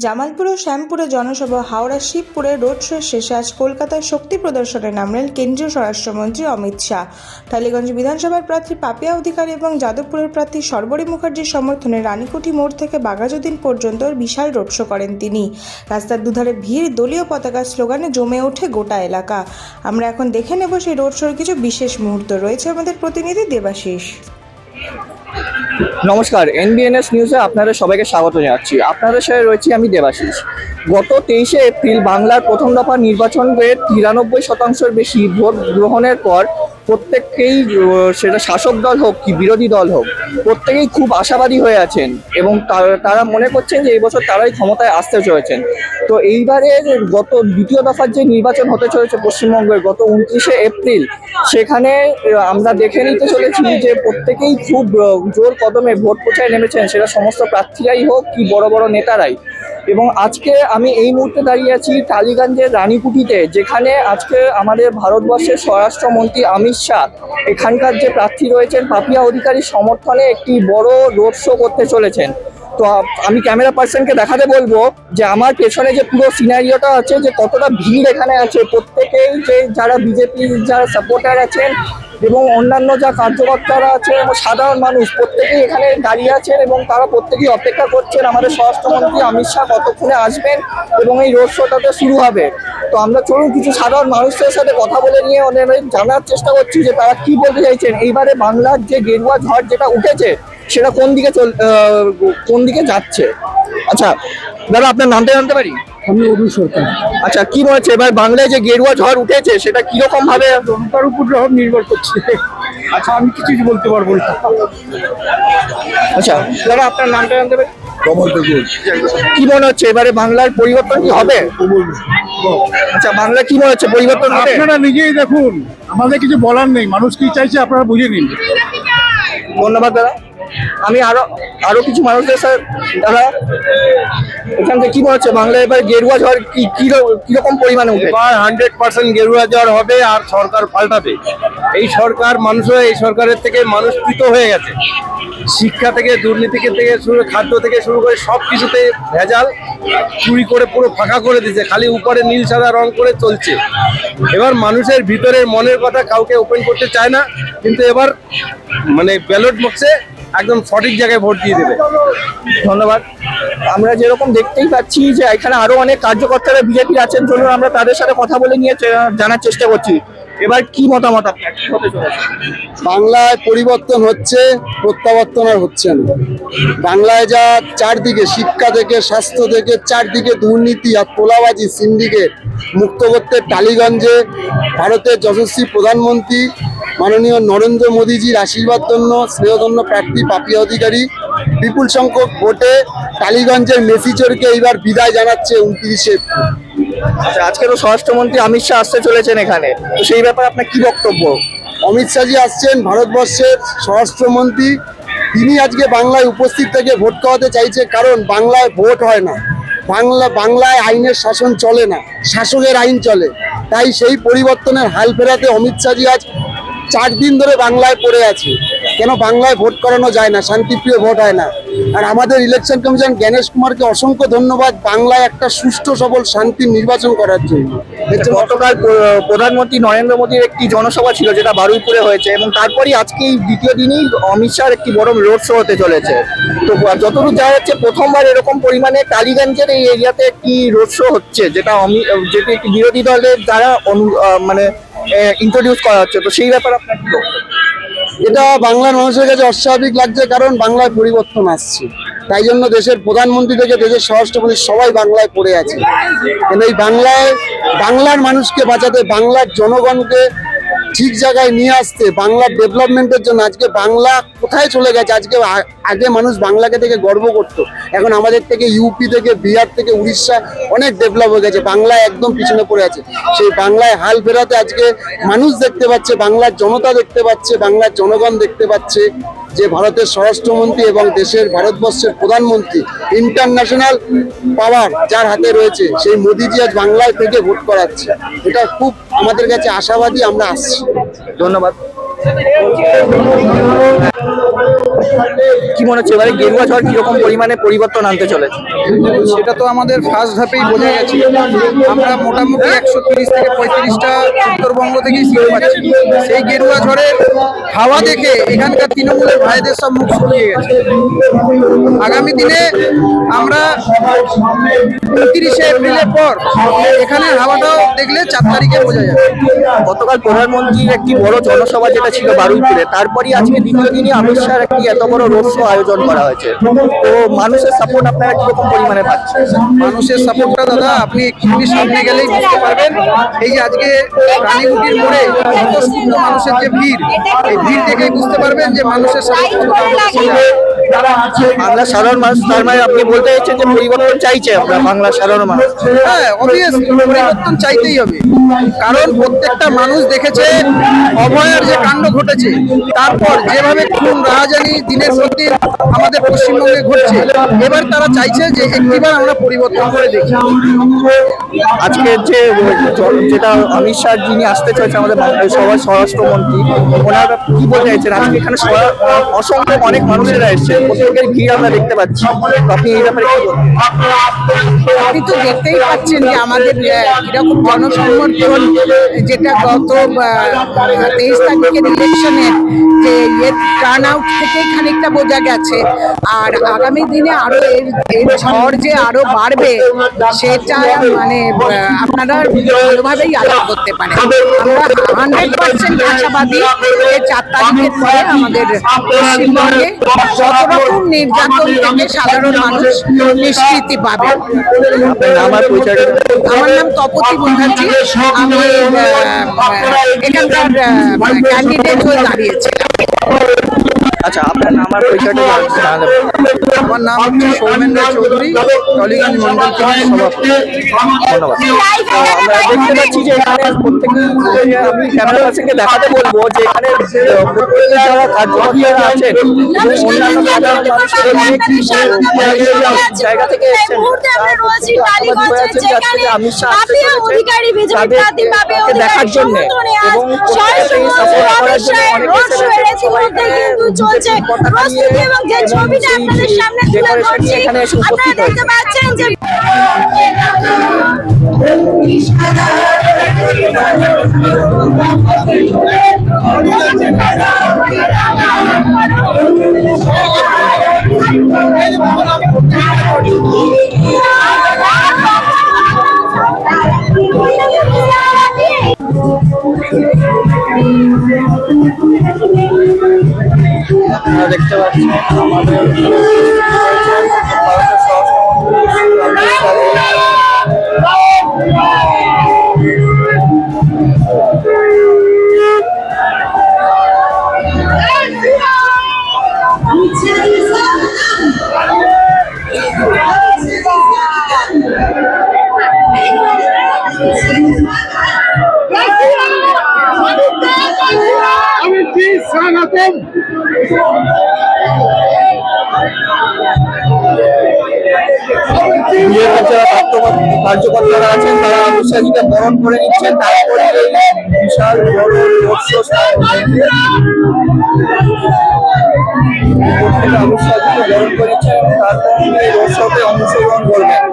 জামালপুর ও শ্যামপুরে জনসভা, Howrah শিবপুরে road show শেষে আজ কলকাতায় শক্তি প্রদর্শনে নামলেন কেন্দ্রীয় স্বরাষ্ট্রমন্ত্রী অমিত শাহ। টালিগঞ্জ বিধানসভার প্রার্থী পাপিয়া অধিকারী এবং যাদবপুরের প্রার্থী সর্বরী মুখার্জির সমর্থনে রানীকুঠি মোড় থেকে বাঘাযতীন পর্যন্ত বিশাল রোড শো করেন তিনি। রাস্তার দুধারে ভিড়, দলীয় পতাকার স্লোগানে জমে ওঠে গোটা এলাকা। আমরা এখন দেখে নেব সেই রোড শোর কিছু বিশেষ মুহূর্ত। রয়েছে আমাদের প্রতিনিধি দেবাশিস। নমস্কার, NBNS নিউজে আপনাদের সবাইকে স্বাগত জানাচ্ছি। আপনাদের সাথে রয়েছি আমি দেবাশিস। গত 23শে এপ্রিল বাংলার প্রথম দফা নির্বাচনের 93% বেশি ভোট গ্রহণের পর প্রত্যেককেই, সেটা শাসক দল হোক কি বিরোধী দল হোক, প্রত্যেকেই খুব আশাবাদী হয়ে আছেন এবং তারা মনে করছেন যে এই বছর তারাই ক্ষমতায় আসতে চলেছেন। তো এইবারে গত দ্বিতীয় দফার যে নির্বাচন হতে চলেছে পশ্চিমবঙ্গের গত 29শে এপ্রিল, সেখানে আমরা দেখে নিতে চলেছি যে প্রত্যেকেই খুব জোর কদমে ভোট প্রচারে নেমেছেন, সেটা সমস্ত প্রার্থীরাই হোক কি বড় বড় নেতারাই। এবং আজকে আমি এই মুহূর্তে দাঁড়িয়ে আছি টালিগঞ্জের রানীকুঠিতে, যেখানে আজকে আমাদের ভারতবর্ষের স্বরাষ্ট্রমন্ত্রী অমিত শাহ এখানকার যে প্রার্থী রয়েছেন পাপিয়া অধিকারীর সমর্থনে একটি বড় রোড শো করতে চলেছেন। তো আমি ক্যামেরা পার্সনকে দেখাতে বলবো যে আমার পেছনে যে পুরো সিনারিওটা আছে, যে কতটা ভিড় এখানে আছে। প্রত্যেকেই যে যারা বিজেপির যারা সাপোর্টার আছেন এবং অন্যান্য যা কার্যকর্তারা আছে এবং সাধারণ মানুষ প্রত্যেকেই এখানে দাঁড়িয়ে আছেন এবং তারা প্রত্যেকেই অপেক্ষা করছেন আমাদের স্বরাষ্ট্রমন্ত্রী অমিত শাহ কতক্ষণে আসবেন এবং এই রোড শোটাতে শুরু হবে। তো আমরা চলুন কিছু সাধারণ মানুষদের সাথে কথা বলে নিয়ে ওদের জানার চেষ্টা করছি যে তারা কি বলতে চাইছেন। এইবারে বাংলার যে গেরুয়া ঝড় যেটা উঠেছে সেটা কোন দিকে যাচ্ছে। আচ্ছা দাদা, আপনার নামটা জানতে পারি? আমি অরুণ সরকার। আচ্ছা, কি মনে হচ্ছে এবার বাংলায় যে গেরুয়া ঝড় উঠেছে সেটা কিরকম ভাবে জনতার উপর নির্ভর করছে। আচ্ছা, আমি কিছু বলতে পারবো না। আচ্ছা দাদা, আপনার নামটা জানতে পারি? কমল বেগুন। কি মনে হচ্ছে এবারে বাংলার পরিবর্তন কি হবে? আচ্ছা, বাংলা কি মনে হচ্ছে পরিবর্তন হবে? আপনারা নিজেই দেখুন, আমাদের কিছু বলার নেই। মানুষ কি চাইছে আপনারা বুঝে নিন। ধন্যবাদ দাদা। আমি আরো কিছু মানুষদের সাথে, দাদা এখান থেকে কি মনে হচ্ছে বাংলা এবার গেরুয়া ঝড় কিরকম পরিমাণে উঠে? এবার 100% গেরুয়া জ্বর হবে আর সরকার পাল্টাবে। এই সরকার এই সরকারের থেকে মানুষ কৃত হয়ে গেছে। শিক্ষা থেকে, দুর্নীতি থেকে শুরু, খাদ্য থেকে শুরু করে সব কিছুতে ভেজাল, চুরি করে পুরো ফাঁকা করে দিয়েছে। খালি উপরে নীল সাদা রং করে চলছে। এবার মানুষের ভিতরের মনের কথা কাউকে ওপেন করতে চায় না, কিন্তু এবার ব্যালট বক্সে একদম সঠিক জায়গায় ভোট দিয়ে দেবে। ধন্যবাদ। আমরা যেরকম দেখতেই পাচ্ছি যে এখানে আরো অনেক কার্যকর্তারা বিজেপির আছেন, চলুন আমরা তাদের সাথে কথা বলে নিয়ে জানার চেষ্টা করছি এবার কি মতামত আপনার কি হতে চলেছে। বাংলায় পরিবর্তন হচ্ছে, প্রত্যাবর্তন আর হচ্ছে না। বাংলায় যা চারদিকে, শিক্ষা থেকে স্বাস্থ্য থেকে চারদিকে দুর্নীতি আর তোলাবাজি, সিন্ডিকেট মুক্ত করতে টালিগঞ্জে ভারতের যশস্বী প্রধানমন্ত্রী মাননীয় নরেন্দ্র মোদীজির আশীর্বাদ জন্য স্নেহধন্য প্রার্থী পাপিয়া অধিকারী বিপুল সংখ্যক ভোটে টালিগঞ্জের মেসিচোরকে এইবার বিদায় জানাচ্ছে 29শে এপ্রিল। আজকে তো স্বরাষ্ট্রমন্ত্রী অমিত শাহ আসতে চলেছেন এখানে, তো সেই ব্যাপারে আপনার কি বক্তব্য? অমিত শাহজি আসছেন, ভারতবর্ষের স্বরাষ্ট্রমন্ত্রী। তিনি আজকে বাংলায় উপস্থিত থেকে ভোট খাওয়াতে চাইছে, কারণ বাংলায় ভোট হয় না, বাংলায় আইনের শাসন চলে না, শাসকের আইন চলে। তাই সেই পরিবর্তনের হাল ফেরাতে অমিত শাহজি আজ 4 দিন ধরে বাংলায় পড়ে আছে। কেন বাংলায় ভোট করানো যায় না, শান্তিপ্রিয় ভোট হয় না। আর আমাদের ইলেকশন কমিশন জ্ঞানেশ কুমারকে অসংখ্য ধন্যবাদ বাংলায় একটা সুষ্ঠু সবল শান্তির নির্বাচন করার জন্য। গতকাল প্রধানমন্ত্রী নরেন্দ্র মোদীর একটি জনসভা ছিল যেটা বারুইপুরে হয়েছে এবং তারপরই আজকে এই দ্বিতীয় দিনই অমিত শাহর একটি বড় রোড শো হতে চলেছে। তো যতদূর যাওয়া যাচ্ছে প্রথমবার এরকম পরিমাণে টালিগঞ্জের এই এরিয়াতে একটি রোড শো হচ্ছে, যেটি একটি বিরোধী দলের দ্বারা ইন্ট্রোডিউস করা হচ্ছে। তো সেই ব্যাপারে আপনার কি বক্তব্য? এটা বাংলার মানুষের কাছে অস্বাভাবিক লাগছে, কারণ বাংলায় পরিবর্তন আসছে। তাই জন্য দেশের প্রধানমন্ত্রী থেকে দেশের স্বরাষ্ট্রমন্ত্রী সবাই বাংলায় পড়ে আছে। কিন্তু এই বাংলার মানুষকে বাঁচাতে, বাংলার জনগণকে ঠিক জায়গায় নিয়ে আসতে, বাংলার ডেভেলপমেন্টের জন্য আজকে বাংলা কোথায় চলে গেছে। আগে মানুষ বাংলাকে থেকে গর্ব করতো, এখন আমাদের থেকে ইউপি থেকে, বিহার থেকে, উড়িষ্যা অনেক ডেভেলপ হয়ে গেছে, বাংলায় একদম পিছনে পড়ে আছে। সেই বাংলায় হাল ফেরাতে আজকে মানুষ দেখতে পাচ্ছে, বাংলার জনতা দেখতে পাচ্ছে, বাংলার জনগণ দেখতে পাচ্ছে যে ভারতের স্বরাষ্ট্রমন্ত্রী এবং ভারতবর্ষের প্রধানমন্ত্রী ইন্টারন্যাশনাল পাওয়ার যার হাতে রয়েছে, সেই মোদিজি আজ বাংলায় থেকে ভোট করাচ্ছে। এটা খুব আমাদের কাছে আশাবাদী, আমরা আসছি। ধন্যবাদ। কি মনে হচ্ছে এবারে গেরুয়া ঝড় কিরকম পরিমাণে পরিবর্তন আনতে চলেছে? সেটা তো আমাদের ফার্স্ট ধাপেই বোঝা গেছে। আমরা মোটামুটি 130 থেকে 35টা উত্তরবঙ্গ থেকে সিট পাচ্ছি। সেই গেরুয়া ঝড়ের হাওয়া দেখে এখানকার তৃণমূলের ভাইদের সব মুখ শুকিয়ে গেছে। আগামী দিনে আমরা 29শে এপ্রিলের পর এখানে হাওয়াটাও দেখলে 4 তারিখে বোঝা যাবে। গতকাল প্রধানমন্ত্রীর একটি বড় জনসভা যেটা ছিল বারুইপুরে, তারপরই আজকে দ্বিতীয় দিনই অমিত শাহর একটি এত বড় রোড শো আয়োজন করা হয়েছে। তো মানুষের সাপোর্ট আপনারা কিরকম পরিমাণে পাচ্ছেন? মানুষের সাপোর্টটা দাদা আপনি একটুখানি সামনে গেলেই বুঝতে পারবেন। এই যে আজকে রানীগুটির মোড়ে স্বতঃস্ফূর্ত মানুষের যে ভিড়, এই ভিড় দেখেই বুঝতে পারবেন যে মানুষের সাপোর্ট। বাংলার সাধারণ মানুষ, তার মানে আপনি বলতে চাইছেন যে পরিবর্তন চাইছে আমরা বাংলার সাধারণ মানুষ? হ্যাঁ, অবভিয়াসলি পরিবর্তন চাইতেই হবে। কারণ প্রত্যেকটা মানুষ দেখেছে অভয়ার যে কাণ্ড ঘটেছে, তারপর যেভাবে খুন রাহাজানি দিনের পর দিন আমাদের পশ্চিমবঙ্গে ঘটছে, এবার তারা চাইছে যে একটিবার আমরা পরিবর্তন করে দেখি। আজকের যে যেটা অমিত শাহ যিনি আসতে চাইছে আমাদের সবার স্বরাষ্ট্রমন্ত্রী, ওনারা কি বলতে চাইছেন? আজকে এখানে অসংখ্য অনেক মানুষেরা এসছে, প্রত্যেকের ভিড় আমরা দেখতে পাচ্ছি। তো আপনি এই ব্যাপারে কি বলবেন? আপনি তো দেখতেই পাচ্ছেন যে আমাদের কিরকম জনসমর্থন, যেটা গত 23 তারিখের ইলেকশনের যে টার্ন আউট থেকে খানিকটা বোঝা গেছে। আর আগামী দিনে আরো এর ঝড় যে আরো বাড়বে সেটা মানে আপনারা ভালোভাবেই আলাপ করতে পারেন। আমরা 100% আশাবাদী যে 4 তারিখের পরে আমাদের পশ্চিমবঙ্গে যত রকম নির্যাতন থেকে সাধারণ মানুষ নিষ্কৃতি পাবে। আমার পরিচয়, আমার নাম তপতি মুখার্জি, আমি এখানকার ক্যান্ডিডেট হয়ে দাঁড়িয়েছিলাম। আচ্ছা, আপনার নাম আর পরিচয়টা জানাবেন? আমার নাম হচ্ছে সৌমেন্দ্র চৌধুরী, টলিগঞ্জ মন্ডল কমিটির সভাপতি। ধন্যবাদ। তো আমরা দেখতে পাচ্ছি যে এখানে প্রত্যেকেই, আমি ক্যামেরা পার্সনকে দেখাতে বলবো যে এখানে প্রত্যেকেই যারা কার্যকর্তারা আছেন এবং অন্যান্য সাধারণ মানুষের অনেক জায়গা থেকে এসেছেন, অমিত শাহ আসতে চলেছে তাদেরকে দেখার জন্য এবং প্রত্যেককেই সাপোর্ট করার জন্য অনেকে সবাই চলছে প্রস্তুতি এবং যে ছবিটা আপনাদের সামনে তুলে ধরছি, আপনারা দেখতে পাচ্ছেন যে আপনারা দেখতে পাচ্ছেন আমাদের ভারতের কার্যকর্তারা আছেন তারা অমিত শাহজিকে বরণ করে নিচ্ছেন। তারপরে এই বিশাল বড় রোড শো অমিত শাহজিকে বরণ করে নিচ্ছেন এবং তারপর এই রোড শোতে অংশগ্রহণ করবেন।